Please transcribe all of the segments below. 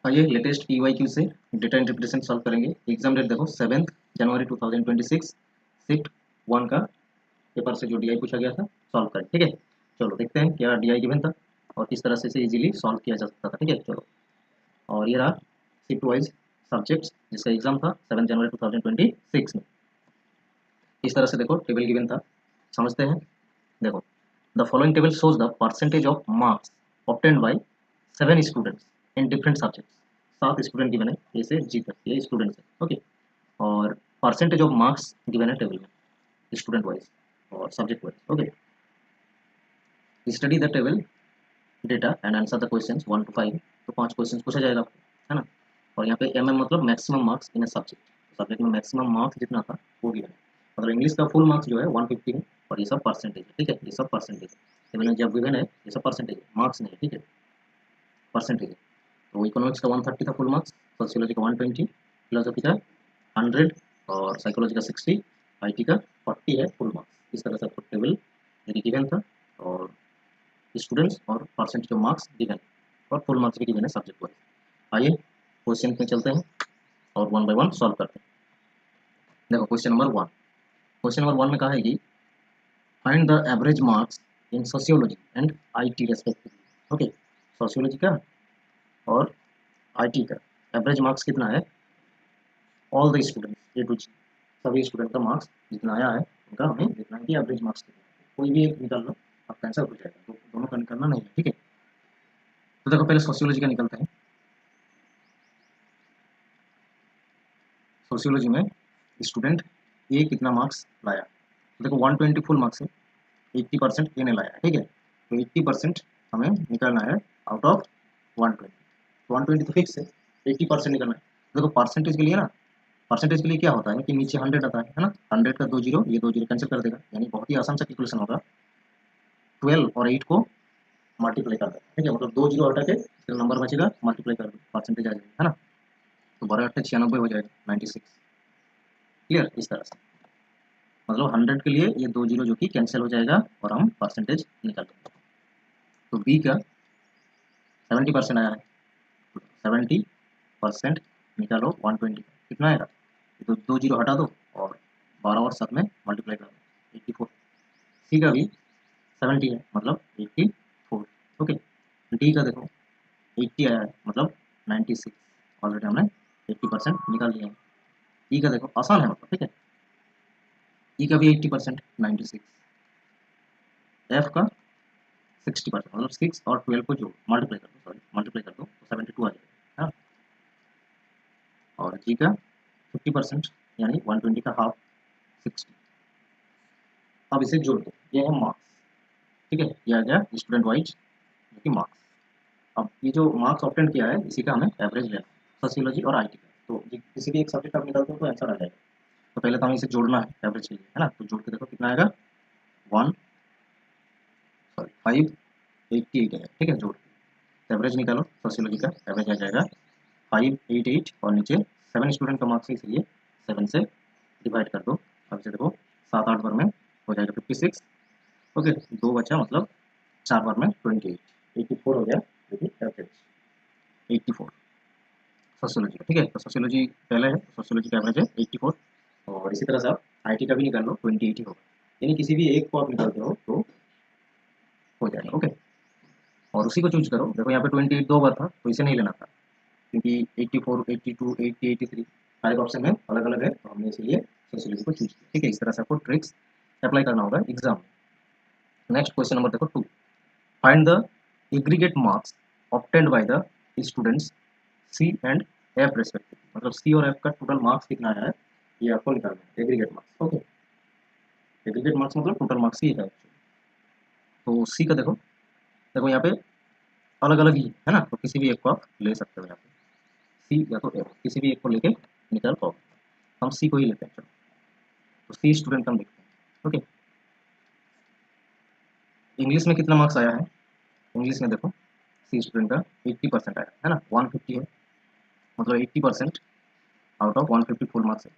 आइए latest PYQ से data interpretation solve करेंगे। एग्जाम डेट देखो 7 जनवरी 2026, शिफ्ट 1 का पेपर से जो DI पूछा गया था सॉल्व करें। ठीक है, चलो देखते हैं क्या DI गिवन था और किस तरह से इसे इजीली सॉल्व किया जा सकता था। ठीक है, चलो। और ये रहा शिफ्ट वाइज सब्जेक्ट्स जिसका एग्जाम था 7 जनवरी 2026 में। इस तरह से देखो टेबल गिवन था, समझते हैं। देखो, the following table shows the percentage of marks obtained bye 7 students in different subjects. 7 student given है, ए से जी तक ये स्टूडेंट्स है। ओके, और परसेंटेज ऑफ मार्क्स गिवन है टेबल में स्टूडेंट वाइज और subject wise. Okay, study the table data and answer the questions 1 to 5। तो 5 क्वेश्चंस पूछा जाएगा आपको, है ना। और यहाँ पे MM मतलब maximum marks in a subject. Subject में मैक्सिमम मार्क्स जितना था वो गिवन है। मतलब इंग्लिश का फुल मार्क्स जो है 150 है और ये सब परसेंटेज है। ठीक है, ये सब परसेंटेज है। टेबल में जब गिवन है ये सब परसेंटेज है, मार्क्स नहीं है। ठीक है, परसेंटेज है। तो इकोनॉमिक्स का 130 था फुल मार्क्स, सोशियोलॉजी का 120, फिलोसफी का 100 और साइकोलॉजी का 60, IT का 40 है फुल मार्क्स। इस तरह से आपको टेबल गिवन था और स्टूडेंट्स और परसेंटेज ऑफ मार्क्स गिवन और फुल मार्क्स भी गिवन है सब्जेक्ट वाइज। आइए क्वेश्चन में चलते हैं और 1 by 1 सॉल्व करते हैं। देखो क्वेश्चन नंबर 1, क्वेश्चन नंबर 1 में कहा है कि find the average marks in sociology and IT respectively. Okay, sociology का और IT का एवरेज मार्क्स कितना है, all the students A to G, सभी स्टूडेंट का मार्क्स जितना आया है उनका हमें देखना है कि एवरेज मार्क्स कितना है। कोई भी एक निकाल लो, आपका आंसर हो जाएगा, तो दोनों का निकालना नहीं है। ठीक है, तो देखो पहले सोशियोलॉजी का निकलते हैं। सोशियोलॉजी में स्टूडेंट ए कितना मार्क्स लाया, तो देखो 120 फुल मार्क्स है, 80% ए ने लाया है। ठीक है, तो 80% हमें निकालना है आउट ऑफ 120। 120 तो फिक्स है, 80% निकालना है। देखो परसेंटेज के लिए ना, परसेंटेज के लिए क्या होता है कि नीचे 100 आता है ना, 100 का 2 जीरो, ये 2 जीरो कैंसिल कर देगा, यानी बहुत ही आसान सा कैलकुलेशन होगा। 12 और 8 को मल्टीप्लाई कर देगा। ठीक है, मतलब 2 जीरो हटा के फिर नंबर बचेगा, मल्टीप्लाई कर दो, परसेंटेज आ जाएगा, है ना। तो 12×8 = 96 हो जाएगा, 96। क्लियर, इस तरह से मतलब 100 के लिए ये 2 जीरो जो कि कैंसिल हो जाएगा और हम परसेंटेज निकाल देंगे। तो बी का 70% आया है, 70% निकालो 120 कितना आएगा, तो 2 जीरो हटा दो और 12 और 7 में मल्टीप्लाई कर दो, 84। सी का भी 70 है मतलब 84। ओके, डी का देखो 80 आया है मतलब 96, ऑलरेडी हमने 80% निकाल लिया है। ई का देखो आसान है मतलब, ठीक है, ई का भी 80% 96, एफ का 60% मतलब 6 और 12 को जो मल्टीप्लाई कर दो, सॉरी मल्टीप्लाई कर दो तो 72 आ जाएगा, हाँ। और जी का 50% यानी 120 का हाफ 60। अब इसे जोड़ दो, ये है मार्क्स। ठीक है, ये आ गया स्टूडेंट वाइज जो कि मार्क्स। अब ये जो मार्क्स ऑब्टेन किया है इसी का हमें एवरेज लेना है सोशियोलॉजी और IT का। तो किसी भी एक सब्जेक्ट आप निकालते हो तो आंसर आ जाएगा। तो पहले तो हमें इसे जोड़ना है एवरेज के लिए, है ना। तो जोड़ के देखो कितना आएगा, 588 आएगा। ठीक है, जोड़ के एवरेज निकालो, सोशियोलॉजी का एवरेज आ जाएगा 588 और नीचे 7 स्टूडेंट का मार्क्स है इसलिए 7 से डिवाइड कर दो। अब से देखो 7-8 बार में हो जाएगा 56। ओके, 2 बचा मतलब 4 बार में 28, 84 हो गया, देखिए एवरेज 84 सोशियोलॉजी का। ठीक है, तो सोशियोलॉजी पहले है, सोशियोलॉजी का एवरेज है 84। और इसी तरह से आप IT का भी निकाल लो, 28 ही होगा, यानी किसी भी एक को आप निकालते हो तो हो जाएगा। ओके, और उसी को चूज करो। देखो यहाँ पे 28 2 बार था तो इसे नहीं लेना था, क्योंकि 84, 82, 80, 83 हर एक ऑप्शन में अलग अलग है, तो हमने इसलिए सोशियोलॉजी को चूज किया। ठीक है, इस तरह से आपको ट्रिक्स अप्लाई करना होगा एग्जाम में। नेक्स्ट क्वेश्चन नंबर देखो 2, find the aggregate marks obtained by the students C and F respectively. मतलब सी और एफ का टोटल मार्क्स कितना आया है ये आपको निकालना है, aggregate marks. Okay, aggregate marks मतलब टोटल मार्क्स ही है। तो सी का देखो, देखो यहाँ पे अलग अलग ही है ना, तो किसी भी एक को आप ले सकते हो यहाँ पे, सी या तो एफ, किसी भी एक को लेके निकाल पाओ। हम सी को ही लेते हैं, चलो। तो सी स्टूडेंट का हम देखते हैं। ओके, इंग्लिश में कितना मार्क्स आया है, इंग्लिश में देखो सी स्टूडेंट का 80% आया है ना, 150 है, मतलब 80% आउट ऑफ 150 फुल मार्क्स है।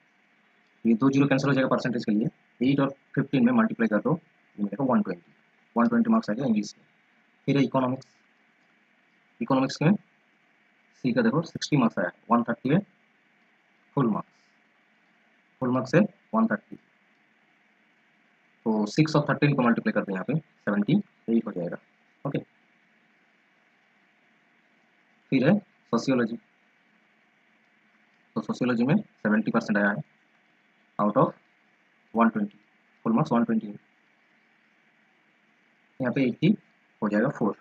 ये 2 जीरो कैंसिल हो जाएगा परसेंटेज के लिए, 8 और 15 में मल्टीप्लाई कर दो, ये देखो 120 मार्क्स आ गया इंग्लिश में। फिर है इकोनॉमिक्स, इकोनॉमिक्स में सी का देखो 60 मार्क्स आया, 130 है फुल मार्क्स, फुल मार्क्स है 130, तो 6 और 13 को मल्टीप्लाई करते हैं यहाँ पे 78 हो जाएगा। ओके, फिर है सोशियोलॉजी, तो सोशियोलॉजी में 70% आया है आउट ऑफ 120, फुल मार्क्स 120 है, यहाँ पे 80 हो जाएगा 4।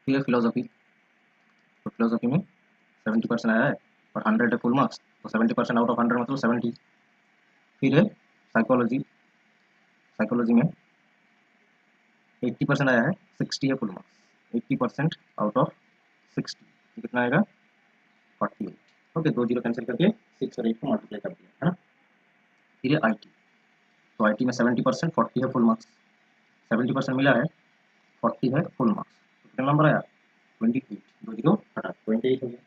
फिर है फिलोसफी, तो फिलोसफी में 70% आया है और 100 है फुल मार्क्स, तो 70% आउट ऑफ 100 मतलब 70। फिर है साइकोलॉजी, साइकोलॉजी में 80% आया है, 60 है फुल मार्क्स, 80% आउट ऑफ 60, कितना आएगा 48। ओके, 2 जीरो कैंसिल करके 6 और 8 को मल्टीप्लाई कर दिया है ना। फिर है आई टी, तो आई टी में 70%, 40 है फुल मार्क्स, 70% मिला है, 40 है फुल मार्क्स, तो कितना नंबर आया 28, 2 जीरो हटा 28 हो गया।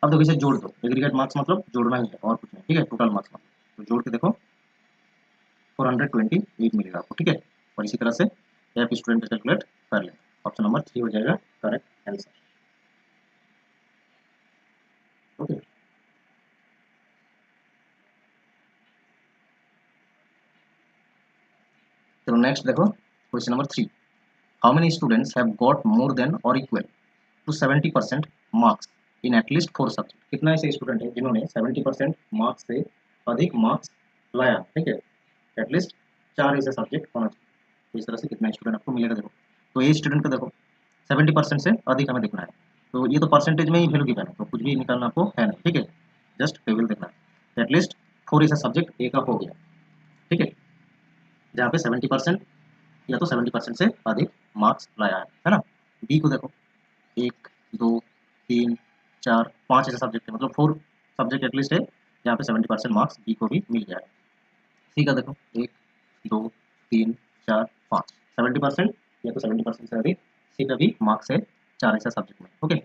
अब देखो इसे जोड़ दो, एग्रीगेट मार्क्स मतलब जोड़ना ही है और कुछ नहीं, ठीक है, टोटल मार्क्स मतलब, तो जोड़ के देखो 428 मिलेगा आपको, ठीक है। और इसी तरह से आप स्टूडेंट कैलकुलेट कर लें, ऑप्शन नंबर 3 हो जाएगा करेक्ट आंसर। ओके, चलो नेक्स्ट देखो question number 3, how many students have got more than और equal to 70% marks in at least 4 subject, कितना ऐसे स्टूडेंट है जिन्होंने 70% मार्क्स से अधिक मार्क्स लाया, ठीक है, एटलीस्ट 4 ऐसे सब्जेक्ट होना चाहिए, तो इस तरह से कितना स्टूडेंट आपको मिलेगा। देखो तो ये स्टूडेंट का देखो 70% से अधिक हमें देखना है, तो ये तो परसेंटेज में ही वैल्यू गिवन है, तो कुछ भी निकालना आपको है नहीं, ठीक है, जस्ट टेबल देखना है। एटलीस्ट 4 ऐसा सब्जेक्ट ए का हो गया, ठीक है, जहाँ पे 70% या तो 70% से अधिक मार्क्स लाया है ना। बी को देखो 1 2 3 4 5 ऐसे सब्जेक्ट है, मतलब 4 सब्जेक्ट एटलीस्ट है जहाँ पे 70% मार्क्स बी को भी मिल गया है। सी का देखो 1 2 3 4 5, 70% या तो 70% से अधिक सी का भी मार्क्स है 4 ऐसे सब्जेक्ट में। ओके,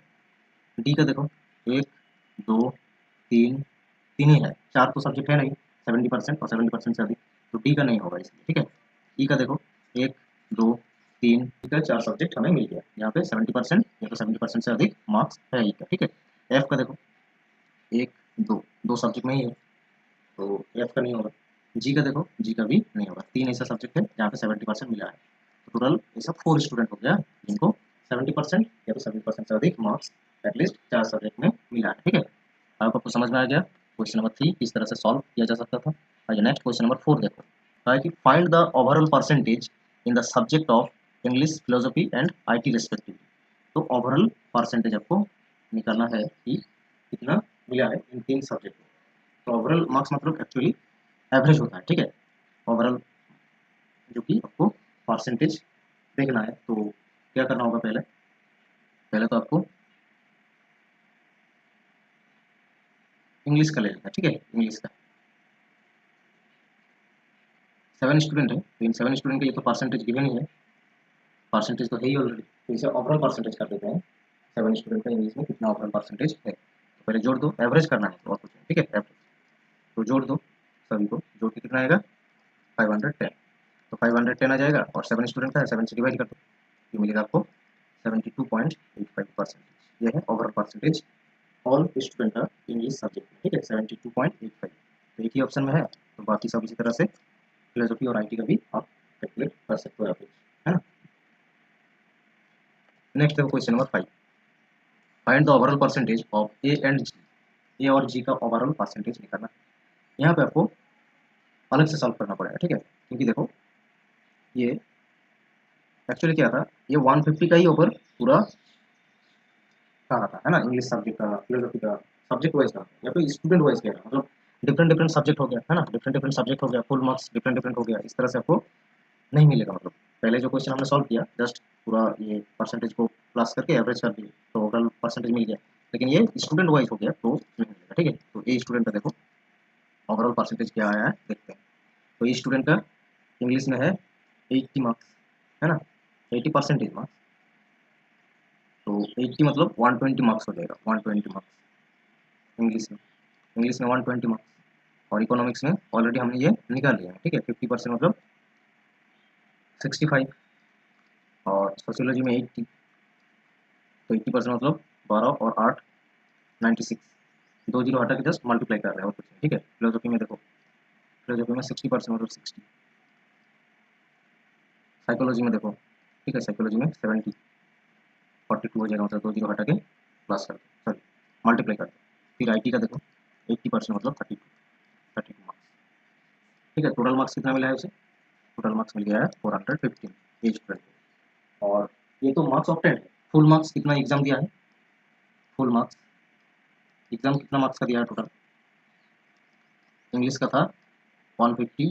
डी का देखो 1 2 3 3 ही है, 4 तो सब्जेक्ट है नहीं 70% और 70% से अधिक, तो डी का नहीं होगा इसलिए, ठीक है। ई का देखो 1 2 3, ठीक है, 4 सब्जेक्ट हमें मिल गया, यहाँ पे 70% या तो 70% से अधिक मार्क्स है ई का, ठीक है। एफ का देखो 1 2, 2 सब्जेक्ट में ही है, तो एफ का नहीं होगा। जी का देखो, जी का भी नहीं होगा, 3 ऐसा सब्जेक्ट है जहाँ पे 70% मिला है, तो टोटल ऐसा 4 स्टूडेंट हो गया जिनको 70% या तो 70% से अधिक मार्क्स एटलीस्ट 4 सब्जेक्ट में मिला है, ठीक है। आपको समझ में आ गया क्वेश्चन नंबर 3 किस तरह से सॉल्व किया जा सकता था। आइए नेक्स्ट क्वेश्चन नंबर 4 देखो, कहा है कि find the overall percentage in the subject of English, philosophy and IT respectively, तो ओवरऑल परसेंटेज आपको निकालना है कि कितना मिला है इन 3 सब्जेक्ट में। तो ओवरऑल मार्क्स मतलब एक्चुअली एवरेज होता है, ठीक है, ओवरऑल जो कि आपको परसेंटेज देखना है, तो क्या करना होगा, पहले पहले तो आपको इंग्लिश का ले लेना है, ठीक है, इंग्लिश का 7 स्टूडेंट है, तो इन 7 स्टूडेंट के लिए तो परसेंटेज गिवन ही है, परसेंटेज तो है ही ऑलरेडी, तो इसे ओवरऑल परसेंटेज कर देते हैं, 7 स्टूडेंट का इंग्लिश में कितना ओवरऑल परसेंटेज है, तो पहले जोड़ दो, एवरेज करना है तो और कुछ नहीं, ठीक है, एवरेज, तो जोड़ दो सभी को, जोड़ के कितना आएगा 510, तो 510 आ जाएगा और 7 स्टूडेंट का है, 7 से डिवाइड कर दो, ये मिलेगा आपको 72.85%, ये है ओवरऑल परसेंटेज ऑल स्टूडेंट का इंग्लिश सब्जेक्ट में, ठीक है, 72.85, तो एक ही ऑप्शन में है, तो बाकी सब इसी तरह से फिलोसफी और आईटी का भी आप कैलकुलेट कर सकते हो एवरेज, है ना। नेक्स्ट देखो question number 5, find the overall percentage of A and G, A और जी का ओवरऑल परसेंटेज निकालना। यहाँ पे आपको अलग से सॉल्व करना पड़ेगा, ठीक है, क्योंकि देखो ये एक्चुअली क्या था, ये 150 का ही ऊपर पूरा कहा था, है ना, इंग्लिश सब्जेक्ट का, फिलोसफी का, सब्जेक्ट वाइज का, या फिर स्टूडेंट वाइज का, मतलब डिफरेंट डिफरेंट सब्जेक्ट हो गया, है ना, डिफरेंट डिफरेंट सब्जेक्ट हो गया, फुल मार्क्स डिफरेंट डिफरेंट हो गया, इस तरह से आपको नहीं मिलेगा, मतलब पहले जो क्वेश्चन हमने सॉल्व किया जस्ट पूरा ये परसेंटेज को प्लस करके एवरेज कर दिए तो ओवरऑल परसेंटेज मिल गया, लेकिन ये स्टूडेंट वाइज हो गया तो नहीं मिलेगा, ठीक है। तो ए स्टूडेंट का देखो ओवरऑल परसेंटेज क्या आया है देखते हैं, तो ये स्टूडेंट का इंग्लिश में है 80 मार्क्स, है ना, 80 परसेंटेज मार्क्स, तो 80 मतलब 120 मार्क्स हो जाएगा, 120 मार्क्स इंग्लिश में 120 मार्क्स, और इकोनॉमिक्स में ऑलरेडी हमने ये निकाल लिया है, ठीक है, 50% मतलब 65, और सोशियोलॉजी में 80, तो 80% मतलब 12 और 8 96, 2 जीरो हटा के जस्ट मल्टीप्लाई कर रहे हैं और कुछ नहीं, ठीक है। फिलोसफी में देखो, फिलोसफी में 60% मतलब 60, साइकोलॉजी में देखो, ठीक है, साइकोलॉजी में 70, 42 हो जाएगा, मतलब 2 जीरो हटा के प्लस कर दो, सॉरी मल्टीप्लाई कर दो। फिर आईटी का देखो 80% मतलब 32 मार्क्स, ठीक है। टोटल मार्क्स कितना मिला है उसे, टोटल मार्क्स मिल गया है 415 ये स्टूडेंट को। और ये तो मार्क्स ऑफ 10 है, फुल मार्क्स कितना एग्जाम दिया है, फुल मार्क्स एग्जाम कितना मार्क्स का दिया है टोटल। इंग्लिश का था 150,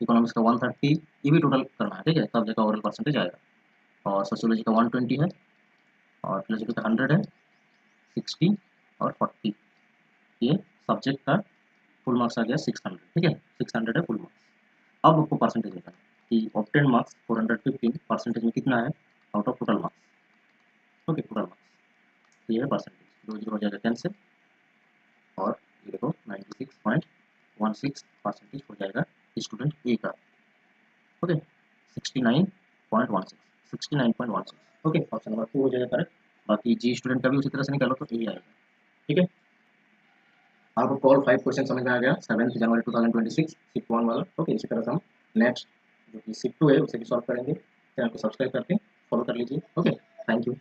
इकोनॉमिक्स का 130, ये भी टोटल करना है, ठीक है, तब जगह ओवरऑल परसेंटेज आएगा। और सोशियोलॉजी का 120 है, और फिलोसफी का 100 है, 60 और 40, ये सब्जेक्ट का फुल मार्क्स आ गया 600, ठीक है, 600 है फुल मार्क्स। अब आपको परसेंटेज देना है कि ऑब्टेन मार्क्स 415 परसेंटेज में कितना है out of total marks, okay, total marks ये है परसेंटेज, 2 जीरो हो जाएगा 10 से, और ये देखो 96.16 परसेंटेज हो जाएगा स्टूडेंट ए का, ओके, 69.16, 69.16, ओके, ऑप्शन नंबर 2 हो जाएगा करेक्ट। बाकी जी स्टूडेंट का भी उसी तरह से निकालो तो यही आएगा, ठीक है। आपको कॉल 5 क्वेश्चन समझ में आ गया 7 जनवरी 2026 शिफ्ट 1 वाला, ओके। इसी तरह से हम नेक्स्ट जो कि शिफ्ट 2 है उसे भी सॉल्व करेंगे। चैनल को सब्सक्राइब करके फॉलो कर लीजिए, ओके, थैंक यू।